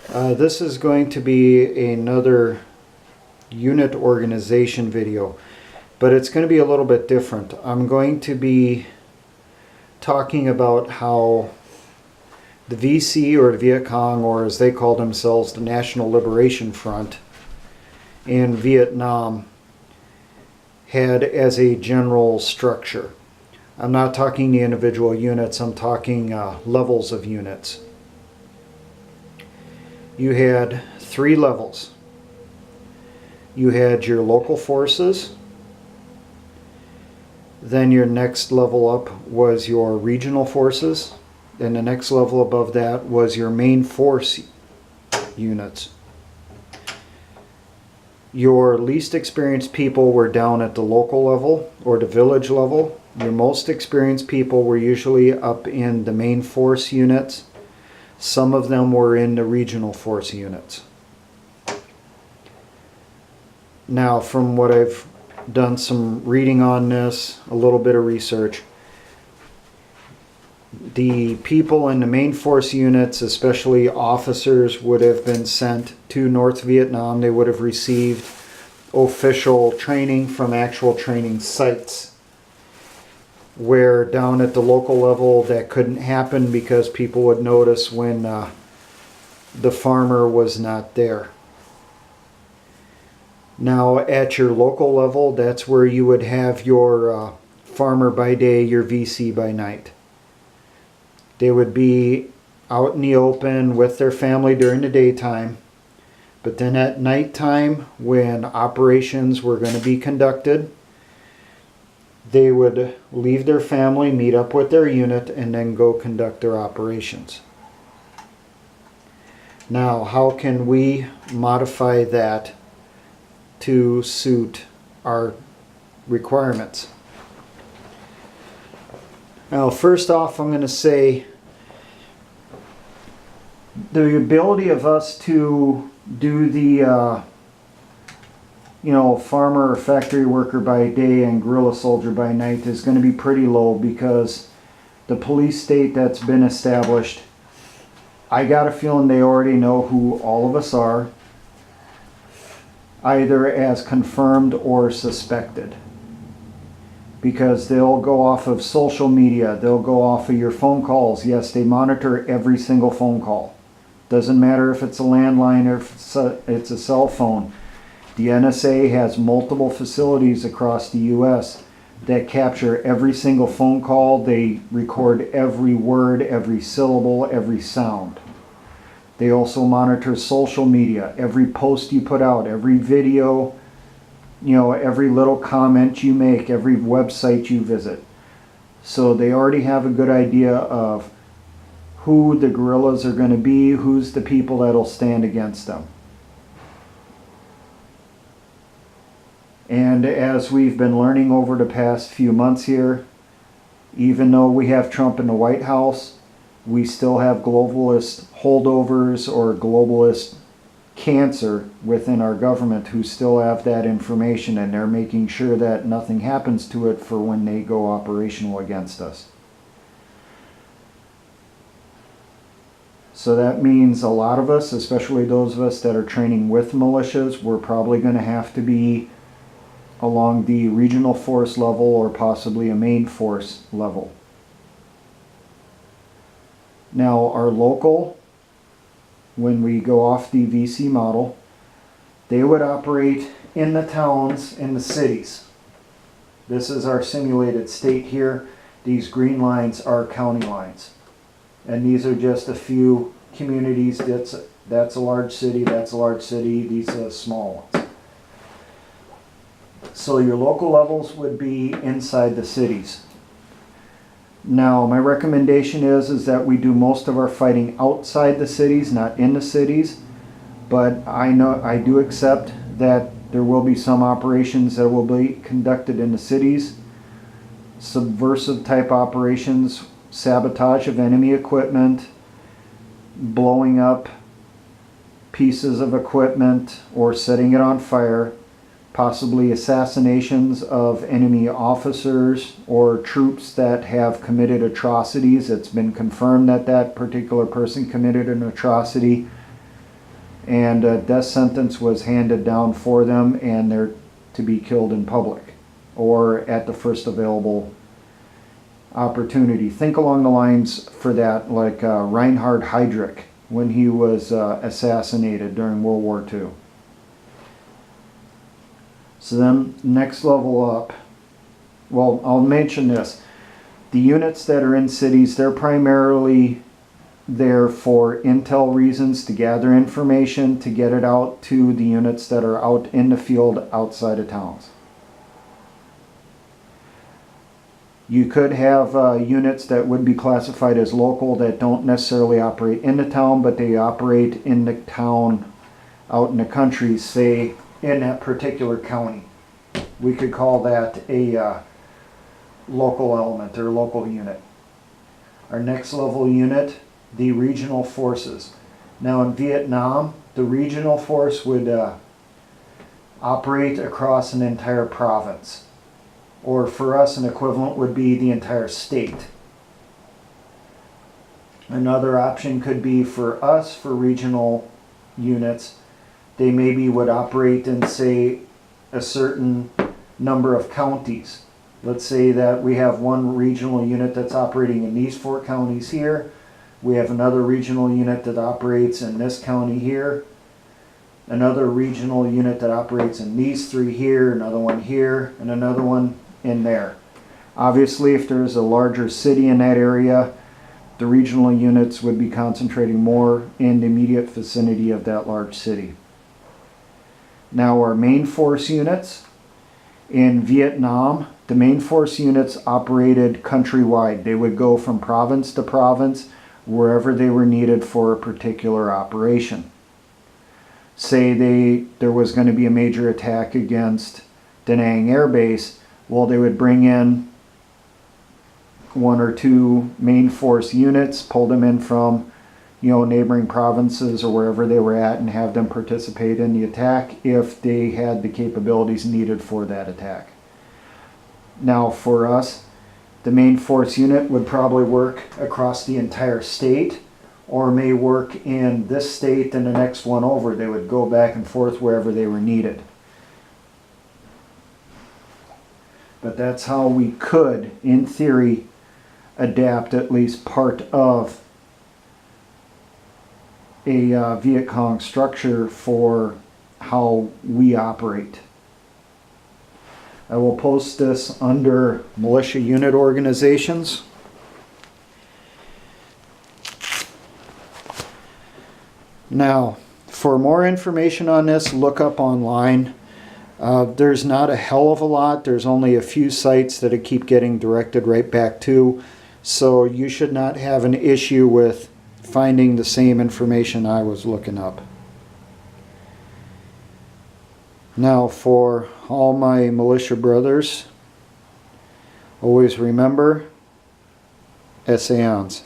This is going to be another unit organization video, but it's going to be a little bit different. I'm going to be talking about how the VC, or the Viet Cong, or as they call themselves, the National Liberation Front in Vietnam, had as a general structure. I'm not talking the individual units, I'm talking levels of units. You had 3 levels. You had your local forces, then your next level up was your regional forces, and the next level above that was your main force units. Your least experienced people were down at the local level or the village level. Your most experienced people were usually up in the main force units. Some of them were in the regional force units. Now, from what I've done some reading on this, a little bit of research, the people in the main force units, especially officers, would have been sent to North Vietnam. They would have received official training from actual training sites, where down at the local level that couldn't happen because people would notice when the farmer was not there. Now at your local level, that's where you would have your farmer by day, your VC by night. They would be out in the open with their family during the daytime, but then at nighttime, when operations were going to be conducted, they would leave their family, meet up with their unit, and then go conduct their operations. Now, how can we modify that to suit our requirements? Now, first off, I'm going to say the ability of us to do the farmer or factory worker by day and guerrilla soldier by night is going to be pretty low, because the police state that's been established, I got a feeling they already know who all of us are, either as confirmed or suspected, because they'll go off of social media, they'll go off of your phone calls. Yes, they monitor every single phone call. Doesn't matter if it's a landline or if it's a cell phone. The NSA has multiple facilities across the U.S. that capture every single phone call. They record every word, every syllable, every sound. They also monitor social media, every post you put out, every video, every little comment you make, every website you visit. So they already have a good idea of who the guerrillas are going to be, who's the people that'll stand against them. And as we've been learning over the past few months here, even though we have Trump in the White House, we still have globalist holdovers or globalist cancer within our government who still have that information, and they're making sure that nothing happens to it for when they go operational against us. So that means a lot of us, especially those of us that are training with militias, we're probably going to have to be along the regional force level or possibly a main force level. Now, our local, when we go off the VC model, they would operate in the towns, in the cities. This is our simulated state here. These green lines are county lines. And these are just a few communities. That's a large city, that's a large city, these are small ones. So your local levels would be inside the cities. Now, my recommendation is that we do most of our fighting outside the cities, not in the cities. But I do accept that there will be some operations that will be conducted in the cities. Subversive type operations, sabotage of enemy equipment, blowing up pieces of equipment or setting it on fire, possibly assassinations of enemy officers or troops that have committed atrocities. It's been confirmed that that particular person committed an atrocity. and a death sentence was handed down for them, and they're to be killed in public or at the first available opportunity. Think along the lines for that, like Reinhard Heydrich when he was assassinated during World War II. So then next level up, well, I'll mention this. The units that are in cities, they're primarily there for intel reasons, to gather information, to get it out to the units that are out in the field outside of towns. You could have units that would be classified as local that don't necessarily operate in the town, but they operate in the town out in the country, say in that particular county. We could call that a local element or local unit. Our next level unit, the regional forces. Now in Vietnam, the regional force would operate across an entire province. Or for us, an equivalent would be the entire state. Another option could be for us, for regional units, they maybe would operate in, say, a certain number of counties. Let's say that we have one regional unit that's operating in these 4 counties here. We have another regional unit that operates in this county here. Another regional unit that operates in these 3 here, another one here, and another one in there. Obviously, if there's a larger city in that area, the regional units would be concentrating more in the immediate vicinity of that large city. Now our main force units. In Vietnam, the main force units operated countrywide. They would go from province to province wherever they were needed for a particular operation. Say there was going to be a major attack against Da Nang Air Base, well, they would bring in 1 or 2 main force units, pull them in from neighboring provinces or wherever they were at, and have them participate in the attack if they had the capabilities needed for that attack. Now for us, the main force unit would probably work across the entire state, or may work in this state and the next one over. They would go back and forth wherever they were needed. But that's how we could, in theory, adapt at least part of a Viet Cong structure for how we operate. I will post this under militia unit organizations. Now, for more information on this, look up online. There's not a hell of a lot. There's only a few sites that I keep getting directed right back to. So you should not have an issue with finding the same information I was looking up. Now for all my militia brothers, always remember, essayons.